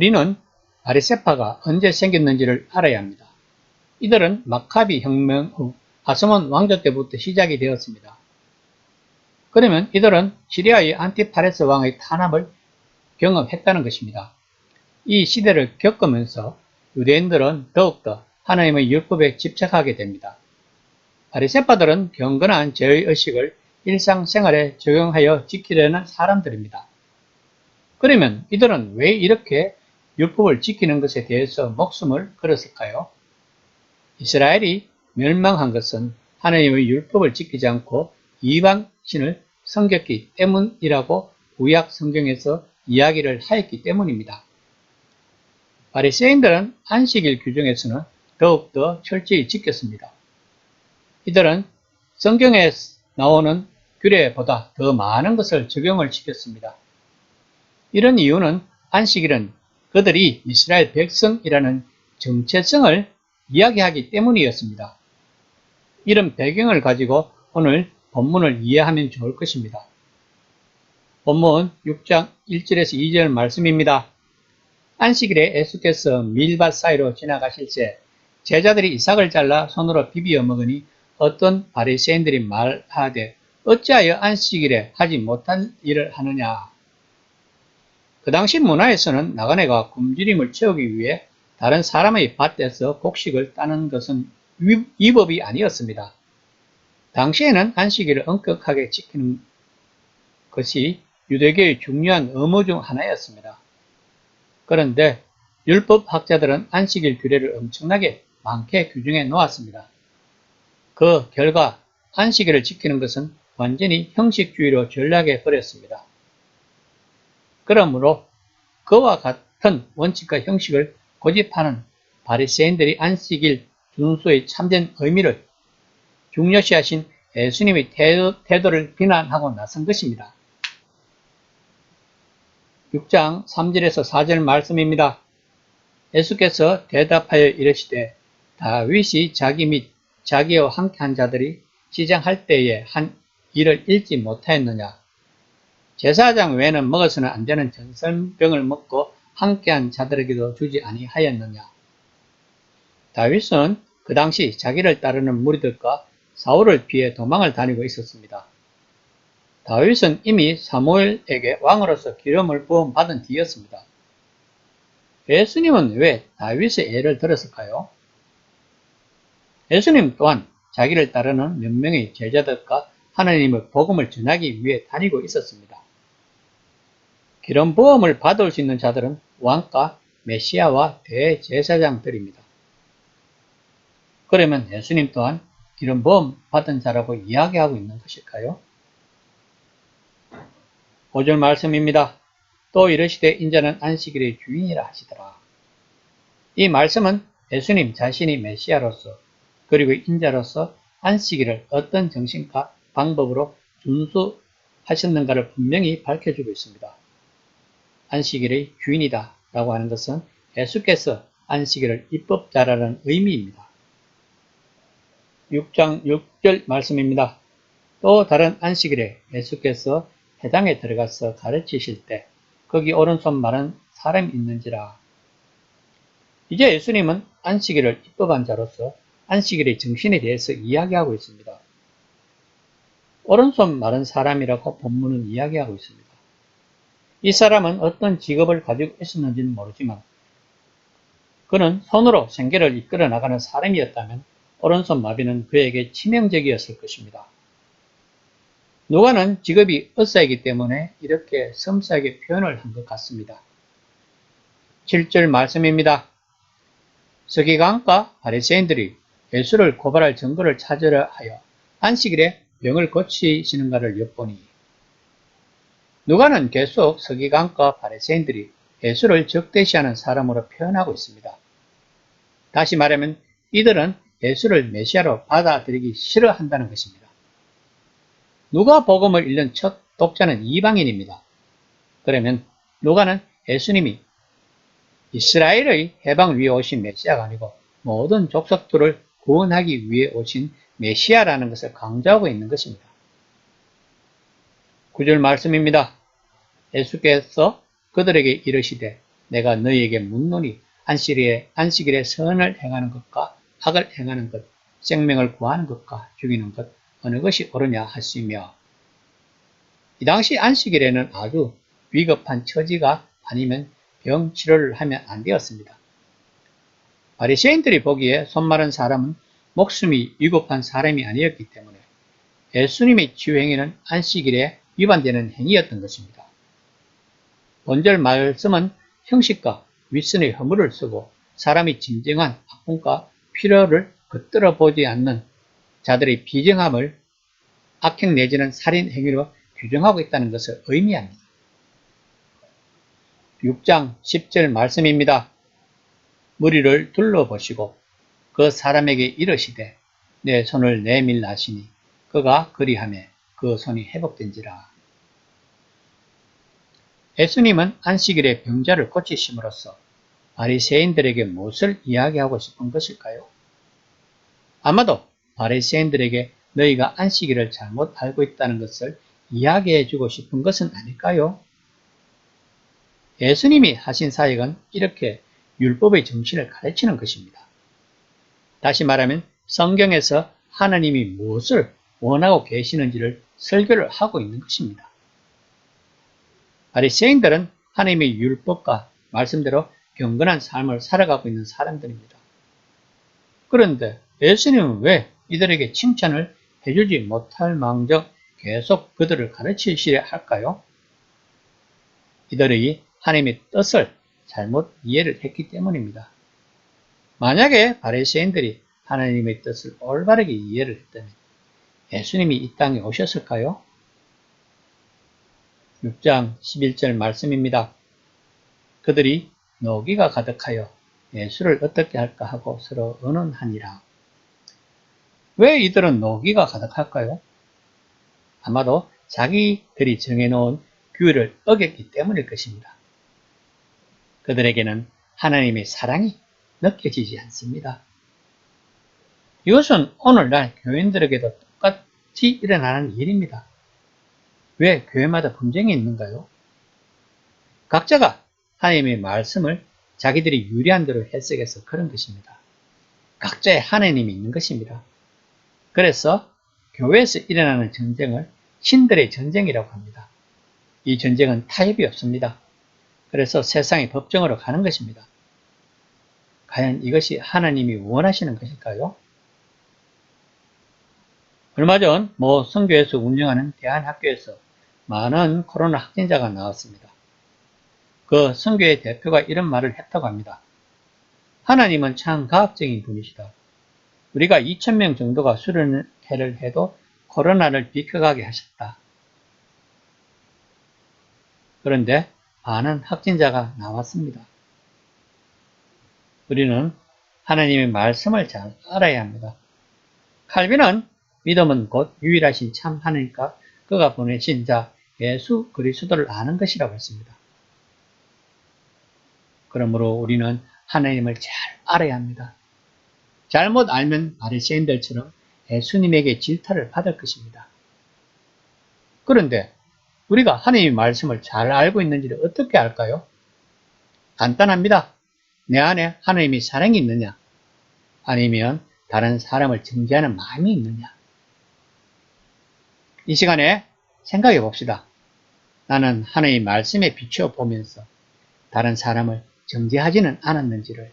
우리는 바리새파가 언제 생겼는지를 알아야 합니다. 이들은 마카비 혁명 후 하스몬 왕조 때부터 시작이 되었습니다. 그러면 이들은 시리아의 안티파레스 왕의 탄압을 경험했다는 것입니다. 이 시대를 겪으면서 유대인들은 더욱더 하나님의 율법에 집착하게 됩니다. 바리새파들은 경건한 죄의식을 일상생활에 적용하여 지키려는 사람들입니다. 그러면 이들은 왜 이렇게 율법을 지키는 것에 대해서 목숨을 걸었을까요? 이스라엘이 멸망한 것은 하나님의 율법을 지키지 않고 이방신을 섬겼기 때문이라고 구약 성경에서 이야기를 하였기 때문입니다. 바리새인들은 안식일 규정에서는 더욱더 철저히 지켰습니다. 이들은 성경에 나오는 규례보다 더 많은 것을 적용을 시켰습니다. 이런 이유는 안식일은 그들이 이스라엘 백성이라는 정체성을 이야기하기 때문이었습니다. 이런 배경을 가지고 오늘 본문을 이해하면 좋을 것입니다. 본문 6장 1절에서 2절 말씀입니다. 안식일에 예수께서 밀밭 사이로 지나가실 때 제자들이 이삭을 잘라 손으로 비비어 먹으니 어떤 바리새인들이 말하되 어찌하여 안식일에 하지 못한 일을 하느냐. 그 당시 문화에서는 나그네가 굶주림을 채우기 위해 다른 사람의 밭에서 곡식을 따는 것은 위법이 아니었습니다. 당시에는 안식일을 엄격하게 지키는 것이 유대교의 중요한 의무 중 하나였습니다. 그런데 율법학자들은 안식일 규례를 엄청나게 많게 규정해 놓았습니다. 그 결과 안식일을 지키는 것은 완전히 형식주의로 전락해 버렸습니다. 그러므로 그와 같은 원칙과 형식을 고집하는 바리새인들이 안식일 준수의 참된 의미를 중요시하신 예수님의 태도를 비난하고 나선 것입니다. 6장 3절에서 4절 말씀입니다. 예수께서 대답하여 이르시되 다윗이 자기 및 자기와 함께한 자들이 시장할 때에 한 일을 잊지 못하였느냐. 제사장 외에는 먹어서는 안 되는 전설병을 먹고 함께한 자들에게도 주지 아니하였느냐. 다윗은 그 당시 자기를 따르는 무리들과 사울을 피해 도망을 다니고 있었습니다. 다윗은 이미 사무엘에게 왕으로서 기름을 부음 받은 뒤였습니다. 예수님은 왜 다윗의 예를 들었을까요? 예수님 또한 자기를 따르는 몇 명의 제자들과 하나님의 복음을 전하기 위해 다니고 있었습니다. 기름 부음을 받을 수 있는 자들은 왕과 메시아와 대제사장들입니다. 그러면 예수님 또한 기름 부음 받은 자라고 이야기하고 있는 것일까요? 5절 말씀입니다. 또 이르시되 인자는 안식일의 주인이라 하시더라. 이 말씀은 예수님 자신이 메시아로서 그리고 인자로서 안식일을 어떤 정신과 방법으로 준수하셨는가를 분명히 밝혀주고 있습니다. 안식일의 주인이다 라고 하는 것은 예수께서 안식일을 입법자라는 의미입니다. 6장 6절 말씀입니다. 또 다른 안식일에 예수께서 회당에 들어가서 가르치실 때 거기 오른손 마른 사람이 있는지라. 이제 예수님은 안식일을 입법한 자로서 안식일의 정신에 대해서 이야기하고 있습니다. 오른손 마른 사람이라고 본문은 이야기하고 있습니다. 이 사람은 어떤 직업을 가지고 있었는지는 모르지만 그는 손으로 생계를 이끌어 나가는 사람이었다면 오른손 마비는 그에게 치명적이었을 것입니다. 누가는 직업이 의사이기 때문에 이렇게 섬세하게 표현을 한 것 같습니다. 7절 말씀입니다. 서기관과 바리새인들이 예수를 고발할 증거를 찾으려 하여 안식일에 병을 고치시는가를 엿보니 누가는 계속 서기관과 바리새인들이 예수를 적대시하는 사람으로 표현하고 있습니다. 다시 말하면 이들은 예수를 메시아로 받아들이기 싫어한다는 것입니다. 누가 복음을 읽는 첫 독자는 이방인입니다. 그러면 누가는 예수님이 이스라엘의 해방을 위해 오신 메시아가 아니고 모든 족속들을 구원하기 위해 오신 메시아라는 것을 강조하고 있는 것입니다. 9절 말씀입니다. 예수께서 그들에게 이르시되 내가 너희에게 묻노니 안식일에 선을 행하는 것과 악을 행하는 것, 생명을 구하는 것과 죽이는 것 어느 것이 옳으냐 하시며, 이 당시 안식일에는 아주 위급한 처지가 아니면 병 치료를 하면 안 되었습니다. 바리새인들이 보기에 손 마른 사람은 목숨이 위급한 사람이 아니었기 때문에 예수님의 치유행위는 안식일에 위반되는 행위였던 것입니다. 본절 말씀은 형식과 윗선의 허물을 쓰고 사람이 진정한 아픔과 필요를 겉들어 보지 않는 자들의 비정함을 악행 내지는 살인 행위로 규정하고 있다는 것을 의미합니다. 6장 10절 말씀입니다. 무리를 둘러보시고 그 사람에게 이르시되 내 손을 내밀라 하시니 그가 그리하매 그 손이 회복된지라. 예수님은 안식일에 병자를 고치심으로써 바리새인들에게 무엇을 이야기하고 싶은 것일까요? 아마도 바리새인들에게 너희가 안식일을 잘못 알고 있다는 것을 이야기해 주고 싶은 것은 아닐까요? 예수님이 하신 사역은 이렇게 율법의 정신을 가르치는 것입니다. 다시 말하면 성경에서 하나님이 무엇을 원하고 계시는지를 설교를 하고 있는 것입니다. 바리새인들은 하나님의 율법과 말씀대로 경건한 삶을 살아가고 있는 사람들입니다. 그런데 예수님은 왜 이들에게 칭찬을 해주지 못할 망정 계속 그들을 가르치시려 할까요? 이들이 하나님의 뜻을 잘못 이해를 했기 때문입니다. 만약에 바리새인들이 하나님의 뜻을 올바르게 이해를 했다면 예수님이 이 땅에 오셨을까요? 6장 11절 말씀입니다. 그들이 노기가 가득하여 예수를 어떻게 할까 하고 서로 의논하니라. 왜 이들은 노기가 가득할까요? 아마도 자기들이 정해놓은 규율을 어겼기 때문일 것입니다. 그들에게는 하나님의 사랑이 느껴지지 않습니다. 이것은 오늘날 교인들에게도 똑같이 일어나는 일입니다. 왜 교회마다 분쟁이 있는가요? 각자가 하나님의 말씀을 자기들이 유리한 대로 해석해서 그런 것입니다. 각자의 하나님이 있는 것입니다. 그래서 교회에서 일어나는 전쟁을 신들의 전쟁이라고 합니다. 이 전쟁은 타협이 없습니다. 그래서 세상의 법정으로 가는 것입니다. 과연 이것이 하나님이 원하시는 것일까요? 얼마 전 모 선교에서 운영하는 대한학교에서 많은 코로나 확진자가 나왔습니다. 그 선교의 대표가 이런 말을 했다고 합니다. 하나님은 참 과학적인 분이시다. 우리가 2,000명 정도가 수련회를 해도 코로나를 비켜가게 하셨다. 그런데 많은 확진자가 나왔습니다. 우리는 하나님의 말씀을 잘 알아야 합니다. 칼빈은 믿음은 곧 유일하신 참 하나님과 그가 보내신 자 예수 그리스도를 아는 것이라고 했습니다. 그러므로 우리는 하나님을 잘 알아야 합니다. 잘못 알면 바리새인들처럼 예수님에게 질타를 받을 것입니다. 그런데 우리가 하나님의 말씀을 잘 알고 있는지를 어떻게 알까요? 간단합니다. 내 안에 하나님의 사랑이 있느냐? 아니면 다른 사람을 정죄하는 마음이 있느냐? 이 시간에 생각해 봅시다. 나는 하나님의 말씀에 비추어 보면서 다른 사람을 정죄하지는 않았는지를